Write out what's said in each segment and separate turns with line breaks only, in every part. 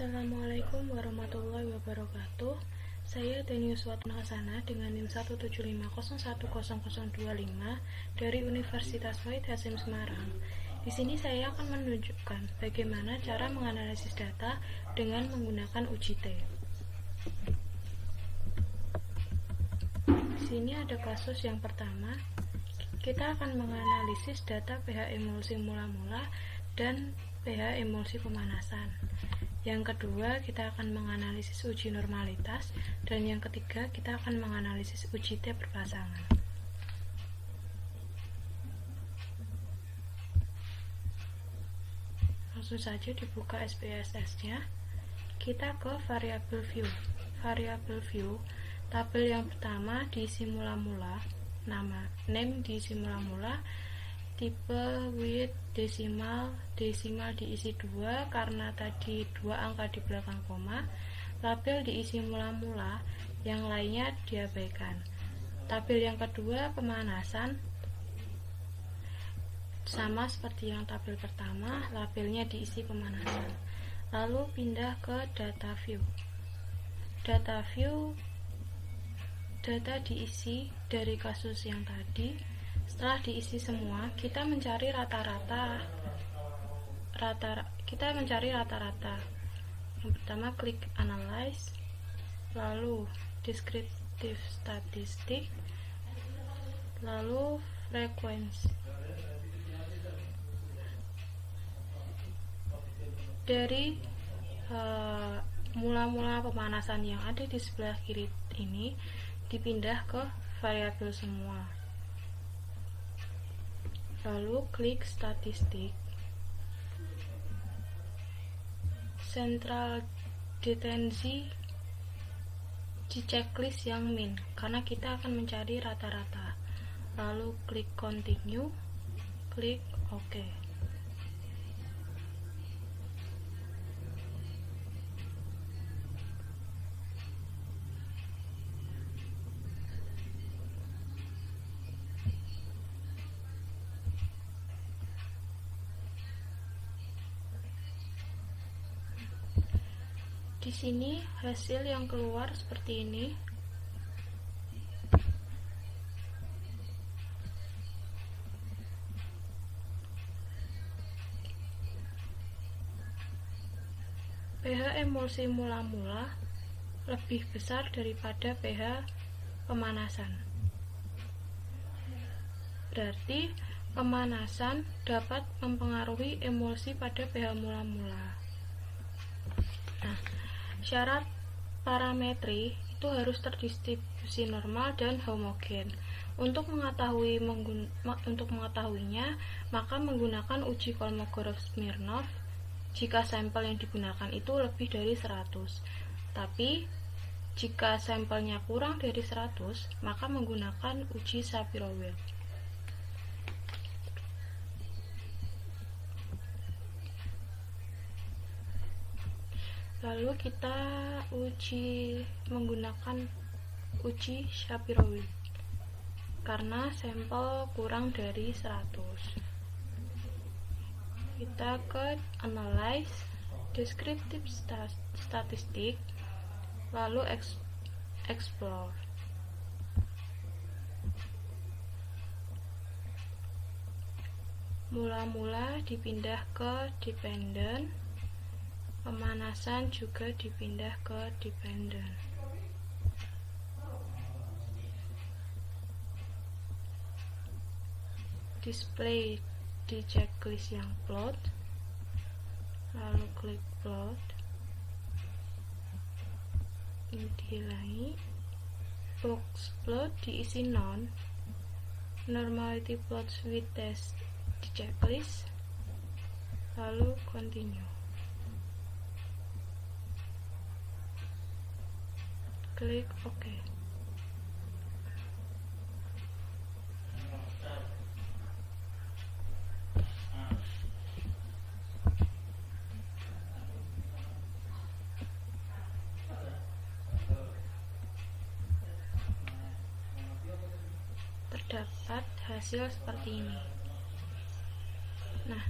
Assalamualaikum warahmatullahi wabarakatuh. Saya Denius Watun Hasanah dengan NIM 175010025 dari Universitas Wahid Hasyim Semarang. Di sini saya akan menunjukkan bagaimana cara menganalisis data dengan menggunakan UJT. Di sini ada kasus yang pertama. Kita akan menganalisis data pH emulsi mula-mula dan pH emulsi pemanasan. Yang kedua, kita akan menganalisis uji normalitas, dan yang ketiga, kita akan menganalisis UJT berpasangan. Langsung saja dibuka SPSS-nya. Kita ke variable view. Variable view, tabel yang pertama diisi mula-mula, nama name diisi mula-mula, tipe with desimal diisi 2 karena tadi 2 angka di belakang koma, label diisi mula-mula, yang lainnya diabaikan. Tabel yang kedua pemanasan, sama seperti yang tabel pertama, labelnya diisi pemanasan. Lalu pindah ke data view. Data view, data diisi dari kasus yang tadi. Setelah diisi semua, kita mencari rata-rata. Yang pertama klik analyze, lalu descriptive statistik, lalu frequency. Dari mula-mula pemanasan yang ada di sebelah kiri ini dipindah ke variabel semua. Lalu klik statistik, central detensi di checklist yang min, karena kita akan mencari rata-rata. Lalu klik continue, klik OK. Di sini hasil yang keluar seperti ini. pH emulsi mula-mula lebih besar daripada pH pemanasan. Berarti pemanasan dapat mempengaruhi emulsi pada pH mula-mula. Nah, syarat parametri itu harus terdistribusi normal dan homogen. Untuk mengetahuinya, maka menggunakan uji Kolmogorov-Smirnov jika sampel yang digunakan itu lebih dari 100. Tapi jika sampelnya kurang dari 100, maka menggunakan uji Shapiro-Wilk. Lalu kita menggunakan uji Shapiro-Wilk karena sampel kurang dari 100. Kita ke analyze, descriptive statistik, lalu explore. Mula-mula dipindah ke dependent, pemanasan juga dipindah ke dependent. Display di checklist yang plot, lalu klik plot, ini dihilangi. Box plot diisi none, normality plots with test di checklist, lalu continue. Klik OK. Terdapat hasil seperti ini. Nah,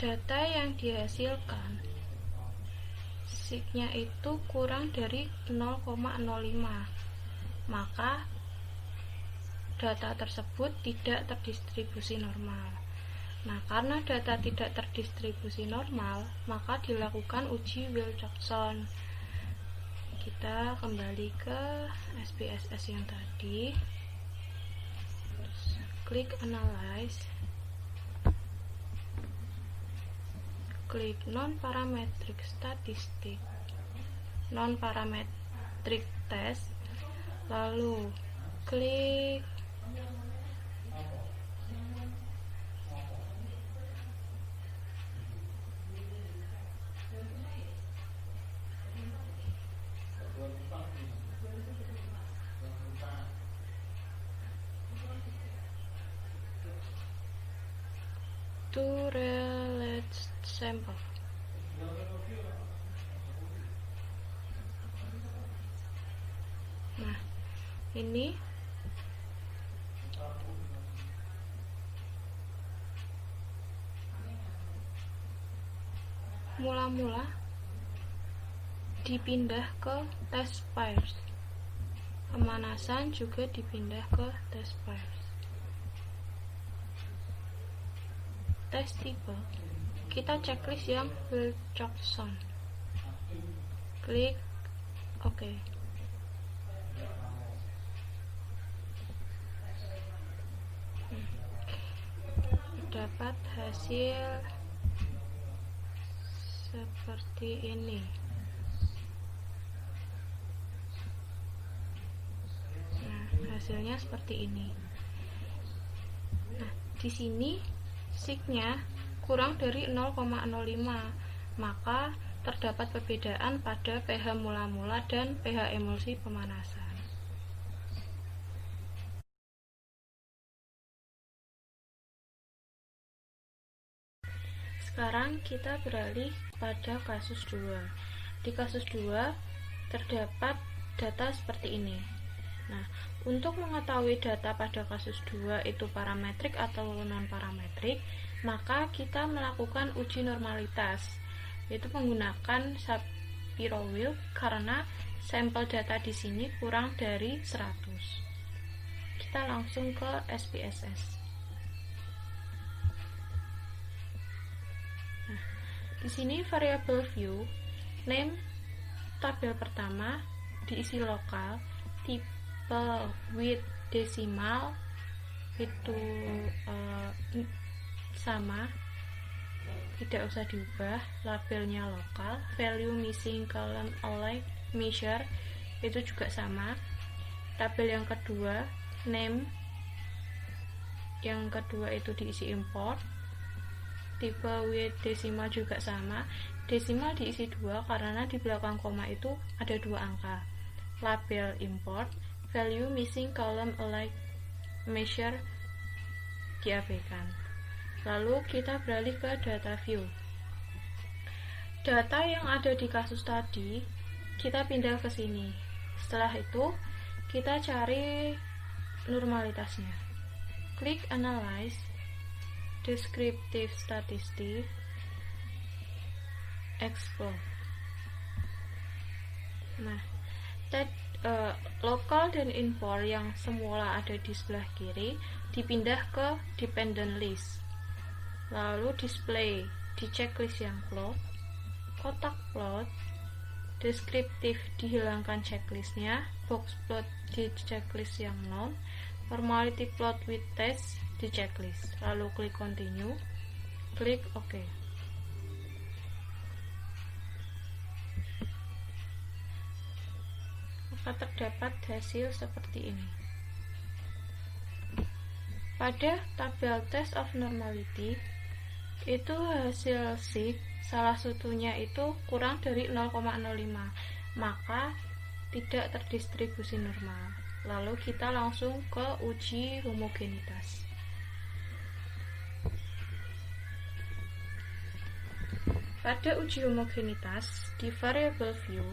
data yang dihasilkan signya itu kurang dari 0,05, maka data tersebut tidak terdistribusi normal. Nah, karena data tidak terdistribusi normal, maka dilakukan uji Wilcoxon. Kita kembali ke SPSS yang tadi. Terus, klik Analyze. Klik Non-Parametric Statistic, Non-Parametric Test, lalu klik to relate sample. Nah, ini mula-mula dipindah ke test pairs. Pemanasan juga dipindah ke test pairs. Tes tipe, kita checklist yang Wilcoxon. Klik OK. Dapat hasil seperti ini. Nah, hasilnya seperti ini. Nah, di sini signya kurang dari 0,05, maka terdapat perbedaan pada pH mula-mula dan pH emulsi pemanasan. Sekarang kita beralih pada kasus 2. Di kasus 2 terdapat data seperti ini. Nah, untuk mengetahui data pada kasus 2 itu parametrik atau non-parametrik, maka kita melakukan uji normalitas, yaitu menggunakan Shapiro-Wilk karena sampel data di sini kurang dari 100. Kita langsung ke SPSS. Nah, di sini variable view, name tabel pertama diisi lokal, tipe with desimal itu sama, tidak usah diubah, labelnya lokal, value missing column alike measure itu juga sama. Tabel yang kedua, name yang kedua itu diisi import, tipe with desimal juga sama, desimal diisi 2 karena di belakang koma itu ada 2 angka. Label import, value missing column alike measure diabaikan. Lalu kita beralih ke data view. Data yang ada di kasus tadi kita pindah ke sini. Setelah itu kita cari normalitasnya. Klik Analyze, Descriptive Statistics, Explore. Nah, lokal dan import yang semula ada di sebelah kiri dipindah ke dependent list. Lalu display di checklist yang plot, kotak plot, deskriptif dihilangkan checklistnya, box plot di checklist yang non, formality plot with test di checklist. Lalu klik continue, klik OK. Maka terdapat hasil seperti ini. Pada tabel test of normality itu hasil sig salah satunya itu kurang dari 0,05, maka tidak terdistribusi normal. Lalu kita langsung ke uji homogenitas. Pada uji homogenitas di variable view,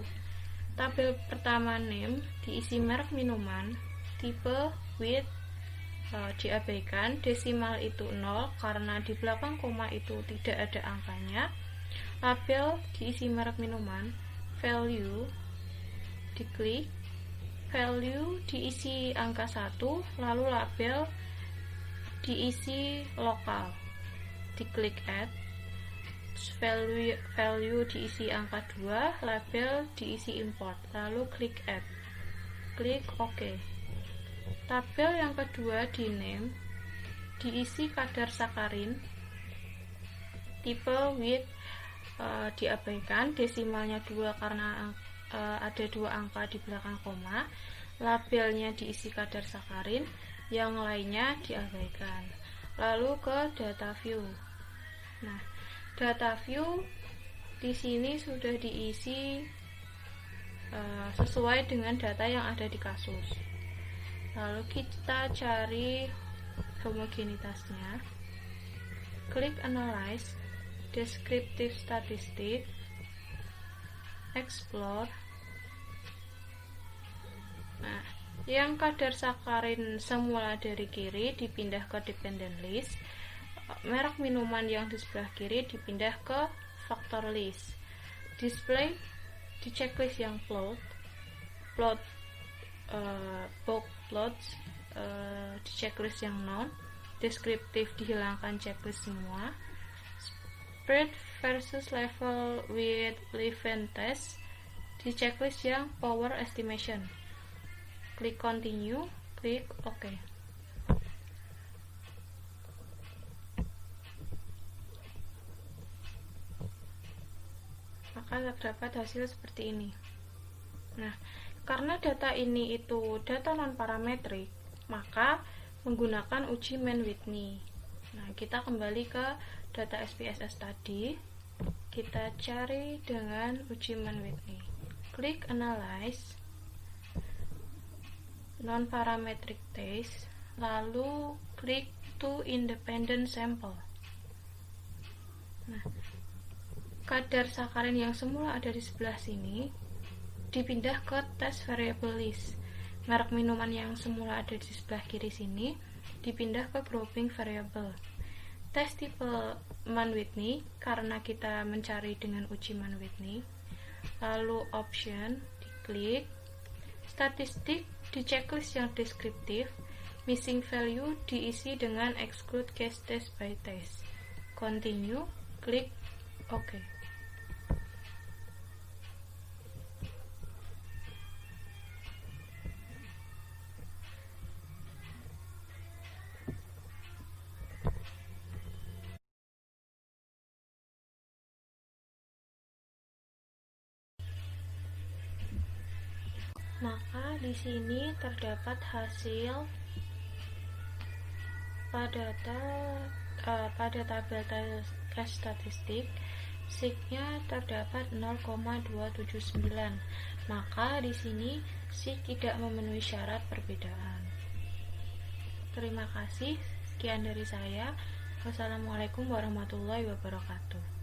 tabel pertama name diisi merek minuman, tipe with diabaikan, desimal itu 0 karena di belakang koma itu tidak ada angkanya. Label diisi merek minuman, value diklik, value diisi angka 1, lalu label diisi lokal, diklik add, value diisi angka 2, label diisi import, lalu klik add, klik OK. Tabel yang kedua di name diisi kadar sakarin, tipe width diabaikan, desimalnya 2 karena ada 2 angka di belakang koma, labelnya diisi kadar sakarin, yang lainnya diabaikan. Lalu ke data view. Nah, data view di sini sudah diisi sesuai dengan data yang ada di kasus. Lalu kita cari homogenitasnya, klik analyze, descriptive statistic, explore. Nah, yang kadar sakarin semula dari kiri dipindah ke dependent list, merek minuman yang di sebelah kiri dipindah ke factor list. Display di checklist yang bold plots di checklist yang non, deskriptif dihilangkan checklist semua, spread versus level with event test di checklist yang power estimation. Klik continue, klik OK. Maka terdapat hasil seperti ini. Nah, karena data ini itu data non-parametrik, maka menggunakan uji Mann-Whitney. Nah, kita kembali ke data SPSS tadi, kita cari dengan uji Mann-Whitney. Klik Analyze, Non-Parametric Test, lalu klik To Independent Sample. Nah, kadar sakarin yang semula ada di sebelah sini dipindah ke test variable list. Merek minuman yang semula ada di sebelah kiri sini dipindah ke grouping variable. Tes tipe Mann-Whitney karena kita mencari dengan uji Mann-Whitney. Lalu option diklik, statistik di checklist yang deskriptif, missing value diisi dengan exclude case test by test. Continue, klik OK. Maka di sini terdapat hasil pada tabel tes statistik, SIG-nya terdapat 0,279. Maka di sini SIG tidak memenuhi syarat perbedaan. Terima kasih, sekian dari saya. Wassalamualaikum warahmatullahi wabarakatuh.